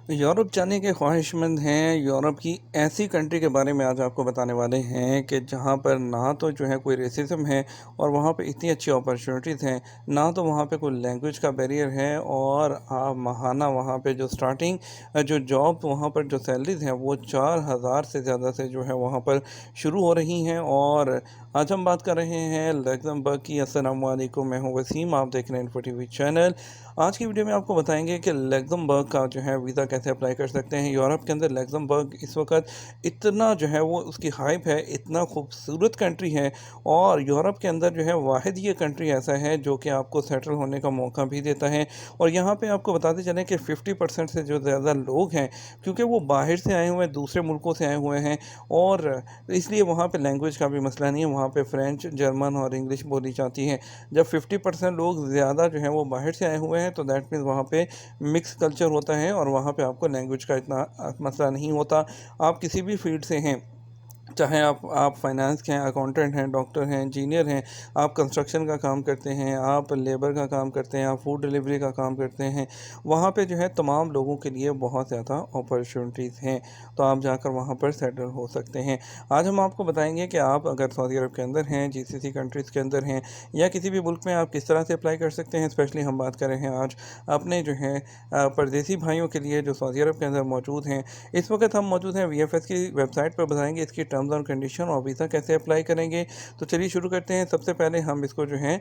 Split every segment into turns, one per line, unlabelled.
Europe जाने के ख्वाहिशमंद हैं। यूरोप की ऐसी कंट्री के बारे में आज आपको बताने वाले हैं कि जहाँ पर ना तो जो है कोई रेसिज्म है और वहाँ पे इतनी अच्छी अपॉर्चुनिटीज़ हैं, ना तो वहाँ पे कोई लैंग्वेज का बैरियर है और आप महाना वहाँ पे जो स्टार्टिंग जो जॉब वहाँ पर जो सैलरीज हैं वो 4,000 से ज़्यादा से जो है वहाँ पर शुरू हो रही हैं। और आज हम बात कर रहे हैं लग्जमबर्ग की। अस्सलाम वालेकुम, मैं हूँ वसीम, आप देख रहे हैं इन्फो टीवी चैनल। आज की वीडियो में आपको बताएंगे कि लग्जमबर्ग का जो है वीज़ा कैसे अप्लाई कर सकते हैं। यूरोप के अंदर लग्जमबर्ग इस वक्त इतना जो है वो उसकी हाइप है, इतना खूबसूरत कंट्री है और यूरोप के अंदर जो है वाहिद ये कंट्री ऐसा है जो कि आपको सेटल होने का मौका भी देता है। और यहाँ पे आपको बताते चलें कि 50% से जो ज़्यादा लोग हैं, क्योंकि वो बाहर से आए हुए हैं, दूसरे मुल्कों से आए हुए हैं और इसलिए वहाँ पे लैंग्वेज का भी मसला नहीं है। वहाँ पे फ्रेंच, जर्मन और इंग्लिश बोली जाती है। जब 50% लोग ज़्यादा जो है वो बाहर से आए हुए हैं तो दैट मीन्स वहाँ पे मिक्स कल्चर होता है और वहाँ पे आपको लैंग्वेज का इतना मसला नहीं होता। आप किसी भी फील्ड से हैं, चाहे आप फाइनेंस के हैं, अकाउंटेंट हैं, डॉक्टर हैं, इंजीनियर हैं, आप कंस्ट्रक्शन का काम करते हैं, आप लेबर का काम करते हैं, आप फूड डिलीवरी का काम करते हैं, वहाँ पे जो है तमाम लोगों के लिए बहुत ज़्यादा अपॉर्चुनिटीज़ हैं। तो आप जाकर वहाँ पर सेटल हो सकते हैं। आज हम आपको बताएंगे कि आप अगर सऊदी अरब के अंदर हैं, जीसीसी कंट्रीज़ के अंदर हैं या किसी भी मुल्क में, आप किस तरह से अप्लाई कर सकते हैं। स्पेशली हम बात कर रहे हैं आज अपने जो है परदेसी भाइयों के लिए जो सऊदी अरब के अंदर मौजूद हैं। इस वक्त हम मौजूद हैं वीएफएस की वेबसाइट पर, बताएंगे इसकी टर्म्स और कंडीशन और वीज़ा कैसे अप्लाई करेंगे। तो चलिए शुरू करते हैं। सबसे पहले हम इसको जो है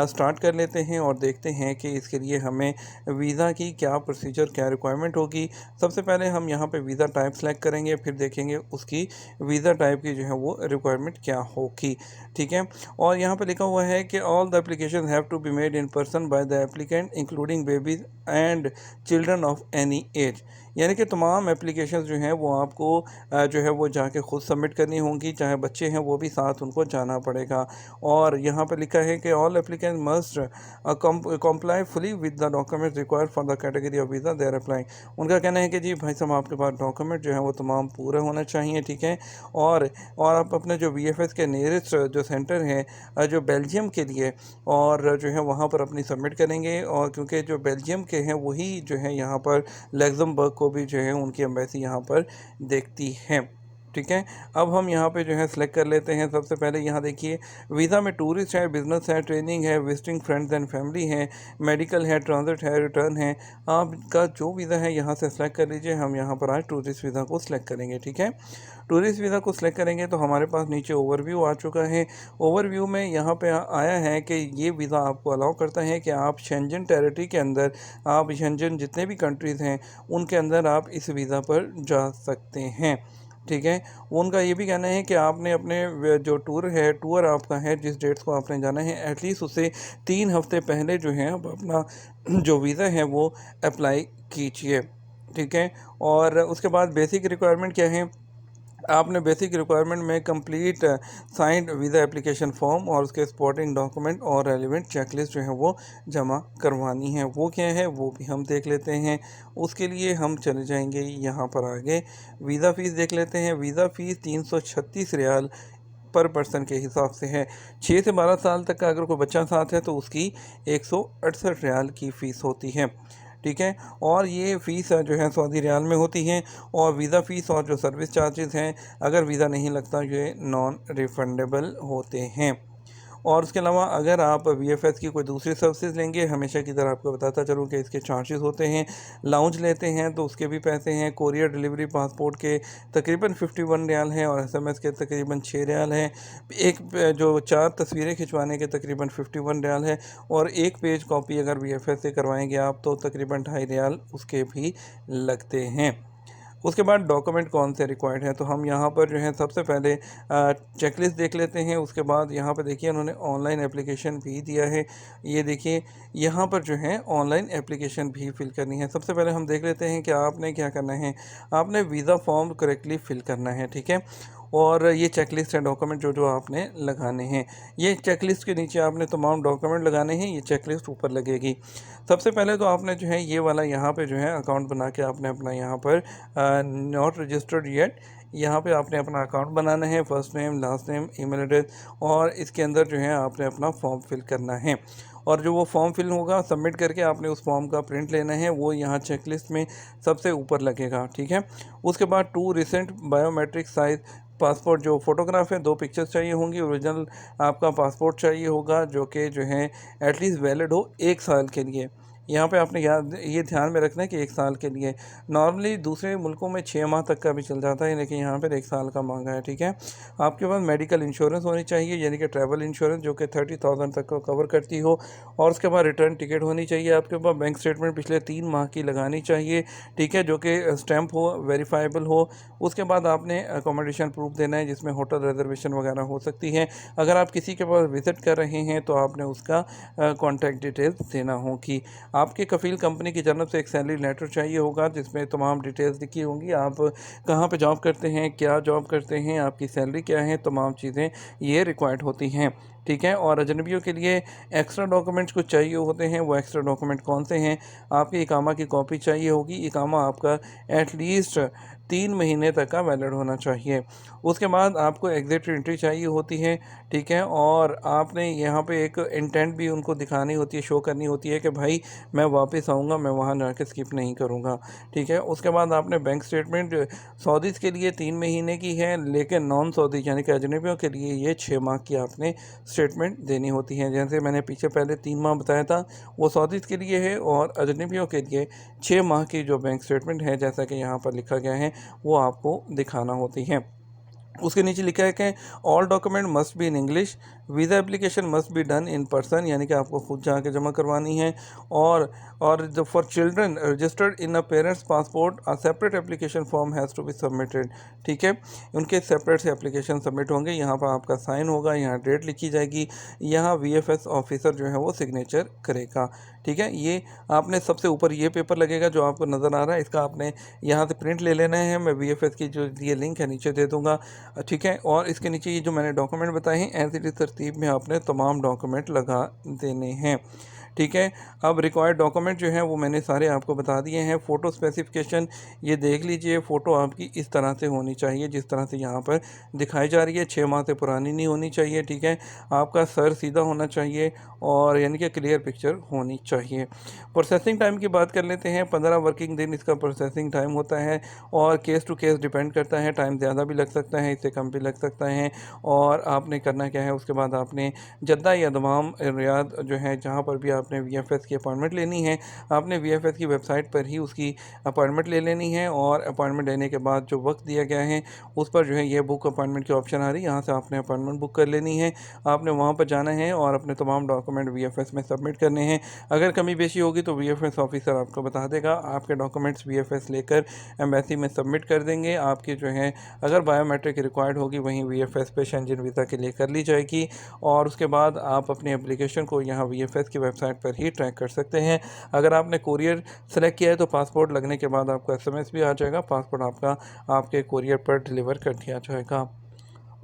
स्टार्ट कर लेते हैं और देखते हैं कि इसके लिए हमें वीज़ा की क्या प्रोसीजर, क्या रिक्वायरमेंट होगी। सबसे पहले हम यहाँ पे वीज़ा टाइप सेलेक्ट करेंगे, फिर देखेंगे उसकी वीज़ा टाइप की जो है वो रिक्वायरमेंट क्या होगी। ठीक है। और यहाँ पे लिखा हुआ है कि all the application have to be made in person by the applicant including babies and children of any age. यानी कि तमाम एप्लीकेशंस जो हैं वो आपको जो है वो जाके ख़ुद सबमिट करनी होंगी, चाहे बच्चे हैं वो भी साथ उनको जाना पड़ेगा। और यहाँ पर लिखा है कि all applicant must comply fully with the document required for the category of visa they are applying. उनका कहना है कि जी भाई साहब, आपके पास डॉक्यूमेंट जो है वो तमाम पूरे होना चाहिए। ठीक है। और आप अपने जो वीएफएस के नियरेस्ट जो सेंटर है जो बेल्जियम के लिए, और जो है वहाँ पर अपनी सबमिट करेंगे। और क्योंकि जो बेल्जियम के हैं वही जो है यहाँ पर लग्जमबर्ग को भी जो है उनकी एम्बेसी यहाँ पर देखती है। ठीक है। अब हम यहाँ पे जो है सेलेक्ट कर लेते हैं। सबसे पहले यहाँ देखिए, वीज़ा में टूरिस्ट है, बिजनेस है, ट्रेनिंग है, विजिटिंग फ्रेंड्स एंड फैमिली है, मेडिकल है, ट्रांजिट है, रिटर्न है। आपका जो वीज़ा है यहाँ से सेलेक्ट कर लीजिए। हम यहाँ पर आज टूरिस्ट वीज़ा को सिलेक्ट करेंगे। ठीक है। टूरिस्ट वीज़ा को सिलेक्ट करेंगे तो हमारे पास नीचे ओवरव्यू आ चुका है। ओवरव्यू में यहाँ पे आया है कि ये वीज़ा आपको अलाउ करता है कि आप शेंजन टेरिटरी के अंदर, आप शेंजन जितने भी कंट्रीज़ हैं उनके अंदर आप इस वीज़ा पर जा सकते हैं। ठीक है। उनका ये भी कहना है कि आपने अपने जो टूर आपका है, जिस डेट्स को आपने जाना है, एटलीस्ट उससे 3 हफ्ते पहले जो है आप अपना जो वीज़ा है वो अप्लाई कीजिए। ठीक है। और उसके बाद बेसिक रिक्वायरमेंट क्या है, आपने बेसिक रिक्वायरमेंट में complete signed visa application form और उसके सपोर्टिंग डॉक्यूमेंट और रेलिवेंट चेकलिस्ट जो है वो जमा करवानी है। वो क्या है वो भी हम देख लेते हैं। उसके लिए हम चले जाएंगे यहाँ पर आगे, वीज़ा फ़ीस देख लेते हैं। वीज़ा फ़ीस 336 रियाल पर पर्सन के हिसाब से है। 6 से 12 साल तक का अगर कोई बच्चा साथ है तो उसकी 168 रियाल की फ़ीस होती है। ठीक है। और ये फ़ीस जो है सऊदी रियाल में होती है। और वीज़ा फ़ीस और जो सर्विस चार्जेस हैं, अगर वीज़ा नहीं लगता, ये नॉन रिफंडेबल होते हैं। और उसके अलावा अगर आप वीएफएस की कोई दूसरी सर्विसेज लेंगे, हमेशा की तरह आपको बताता चलूँ कि इसके चार्जेस होते हैं। लाउंज लेते हैं तो उसके भी पैसे हैं। कोरियर डिलीवरी पासपोर्ट के तकरीबन 51 रियाल हैं और एसएमएस के तकरीबन 6 रियाल हैं। एक जो 4 तस्वीरें खिंचवाने के तकरीबन 51 रियाल है। और एक पेज कॉपी अगर वीएफएस से करवाएंगे आप तो तकरीबन 2.5 रियाल उसके भी लगते हैं। उसके बाद डॉक्यूमेंट कौन से रिक्वायर्ड हैं, तो हम यहाँ पर जो है सबसे पहले चेकलिस्ट देख लेते हैं। उसके बाद यहाँ पर देखिए उन्होंने ऑनलाइन एप्लीकेशन भी दिया है। ये देखिए यहाँ पर जो है ऑनलाइन एप्लीकेशन भी फिल करनी है। सबसे पहले हम देख लेते हैं कि आपने क्या करना है। आपने वीज़ा फॉर्म करेक्टली फिल करना है। ठीक है। और ये चेकलिस्ट है डॉक्यूमेंट जो जो आपने लगाने हैं। ये चेकलिस्ट के नीचे आपने तमाम डॉक्यूमेंट लगाने हैं, ये चेकलिस्ट ऊपर लगेगी। सबसे पहले तो आपने जो है ये वाला यहाँ पे जो है अकाउंट बना के आपने अपना यहाँ पर नॉट रजिस्टर्ड येट, यहाँ पे आपने अपना अकाउंट बनाना है, first name, last name, email address, और इसके अंदर जो है आपने अपना फॉर्म फिल करना है। और जो वो फॉर्म फिल होगा सबमिट करके आपने उस फॉर्म का प्रिंट लेना है, वो यहाँ चेकलिस्ट में सबसे ऊपर लगेगा, ठीक है। उसके बाद 2 रिसेंट बायोमेट्रिक साइज पासपोर्ट जो फ़ोटोग्राफ है, 2 पिक्चर्स चाहिए होंगी, ओरिजिनल आपका पासपोर्ट चाहिए होगा जो कि जो है एटलीस्ट वैलिड हो 1 साल के लिए। यहाँ पे आपने याद ये ध्यान में रखना है कि 1 साल के लिए। नॉर्मली दूसरे मुल्कों में 6 माह तक का भी चल जाता है, लेकिन यहाँ पर 1 साल का मांगा है, ठीक है। आपके पास मेडिकल इंश्योरेंस होनी चाहिए, यानी कि ट्रैवल इंश्योरेंस जो कि 30,000 तक को कवर करती हो। और उसके बाद रिटर्न टिकट होनी चाहिए आपके पास। बैंक स्टेटमेंट पिछले 3 माह की लगानी चाहिए, ठीक है, जो कि स्टैम्प हो, वेरीफाइबल हो। उसके बाद आपने अकोमोडेशन प्रूफ देना है, जिसमें होटल रिजर्वेशन वगैरह हो सकती है। अगर आप किसी के पास विज़िट कर रहे हैं तो आपने उसका कॉन्टैक्ट डिटेल्स देना होगी। आपके कफ़ील कंपनी की जानब से एक सैलरी लेटर चाहिए होगा, जिसमें तमाम डिटेल्स लिखी होंगी। आप कहाँ पे जॉब करते हैं, क्या जॉब करते हैं, आपकी सैलरी क्या है, तमाम चीज़ें ये रिक्वायर्ड होती हैं, ठीक है। और अजनबियों के लिए एक्स्ट्रा डॉक्यूमेंट्स कुछ चाहिए होते हैं। वो एक्स्ट्रा डॉक्यूमेंट कौन से हैं? आपकी इकामा की कॉपी चाहिए होगी। इकामा आपका एटलीस्ट 3 महीने तक का वैलिड होना चाहिए। उसके बाद आपको एग्ज़िट एंट्री चाहिए होती है, ठीक है। और आपने यहाँ पे एक इंटेंट भी उनको दिखानी होती है, शो करनी होती है कि भाई मैं वापस आऊँगा, मैं वहाँ जाके स्किप नहीं करूँगा, ठीक है। उसके बाद आपने बैंक स्टेटमेंट सऊदीज़ के लिए 3 महीने की है, लेकिन नॉन सऊदी यानी कि अजनबियों के लिए ये 6 माह की आपने स्टेटमेंट देनी होती है। जैसे मैंने पीछे पहले 3 माह बताया था, वो सऊदीज़ के लिए है, और अजनबियों के लिए 6 माह की जो बैंक स्टेटमेंट है, जैसा कि यहाँ पर लिखा गया है, वो आपको दिखाना होती है। उसके नीचे लिखा है कि all document must be in English, visa application must be done in person, यानी कि आपको खुद जाके जमा करवानी है। और जो for children registered in a parents passport a separate application form has to be submitted, ठीक है। उनके सेपरेट से एप्लीकेशन सबमिट होंगे, यहाँ पर आपका साइन होगा, यहाँ डेट लिखी जाएगी, यहाँ वीएफएस ऑफिसर जो है वो सिग्नेचर करेगा, ठीक है। ये आपने सबसे ऊपर ये पेपर लगेगा जो आपको नज़र आ रहा है, इसका आपने यहाँ से प्रिंट ले लेना है। मैं वीएफएस की जो ये लिंक है नीचे दे दूँगा, ठीक है। और इसके नीचे ये जो मैंने डॉक्यूमेंट बताए हैं, ऐसी तरतीब में आपने तमाम डॉक्यूमेंट लगा देने हैं, ठीक है। अब रिक्वायर्ड डॉक्यूमेंट जो हैं वो मैंने सारे आपको बता दिए हैं। फ़ोटो स्पेसिफिकेशन ये देख लीजिए, फ़ोटो आपकी इस तरह से होनी चाहिए जिस तरह से यहाँ पर दिखाई जा रही है। 6 माह से पुरानी नहीं होनी चाहिए, ठीक है। आपका सर सीधा होना चाहिए, और यानी कि क्लियर पिक्चर होनी चाहिए। प्रोसेसिंग टाइम की बात कर लेते हैं। 15 वर्किंग दिन इसका प्रोसेसिंग टाइम होता है, और केस टू केस डिपेंड करता है। टाइम ज़्यादा भी लग सकता है, इससे कम भी लग सकता है। और आपने करना क्या है, उसके बाद आपने जद्दा या दमाम, रियाद जो है, जहाँ पर भी आपने वीएफएस की अपॉइंटमेंट लेनी है, आपने वीएफएस की वेबसाइट पर ही उसकी अपॉइंटमेंट ले लेनी है। और अपॉइंटमेंट लेने के बाद जो वक्त दिया गया है उस पर जो है ये बुक अपॉइंटमेंट की ऑप्शन आ रही है, यहाँ से आपने अपॉइंटमेंट बुक कर लेनी है। आपने वहाँ पर जाना है और अपने तमाम डॉक्यूमेंट वीएफएस में सबमिट करने हैं। अगर कमी बेशी होगी तो वीएफएस ऑफिसर आपको बता देगा। आपके डॉक्यूमेंट्स वीएफएस लेकर एम्बेसी में सबमिट कर देंगे। आपकी जो है अगर बायोमेट्रिक रिक्वायर्ड होगी वहीं वीएफएस पे शेंजन वीज़ा के लिए कर ली जाएगी। और उसके बाद आप अपनी एप्लीकेशन को यहाँ वीएफएस की वेबसाइट पर ही ट्रैक कर सकते हैं। अगर आपने कोरियर सेलेक्ट किया है तो पासपोर्ट लगने के बाद आपको एसएमएस भी आ जाएगा, पासपोर्ट आपका आपके कोरियर पर डिलीवर कर दिया जाएगा।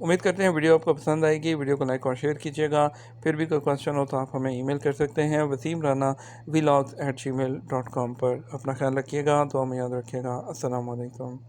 उम्मीद करते हैं वीडियो आपको पसंद आएगी। वीडियो को लाइक और शेयर कीजिएगा। फिर भी कोई क्वेश्चन हो तो आप हमें ईमेल कर सकते हैं wasimrana vlogs@gmail.com पर। अपना ख्याल रखिएगा, दुआ में याद रखिएगा। अस्सलाम वालेकुम।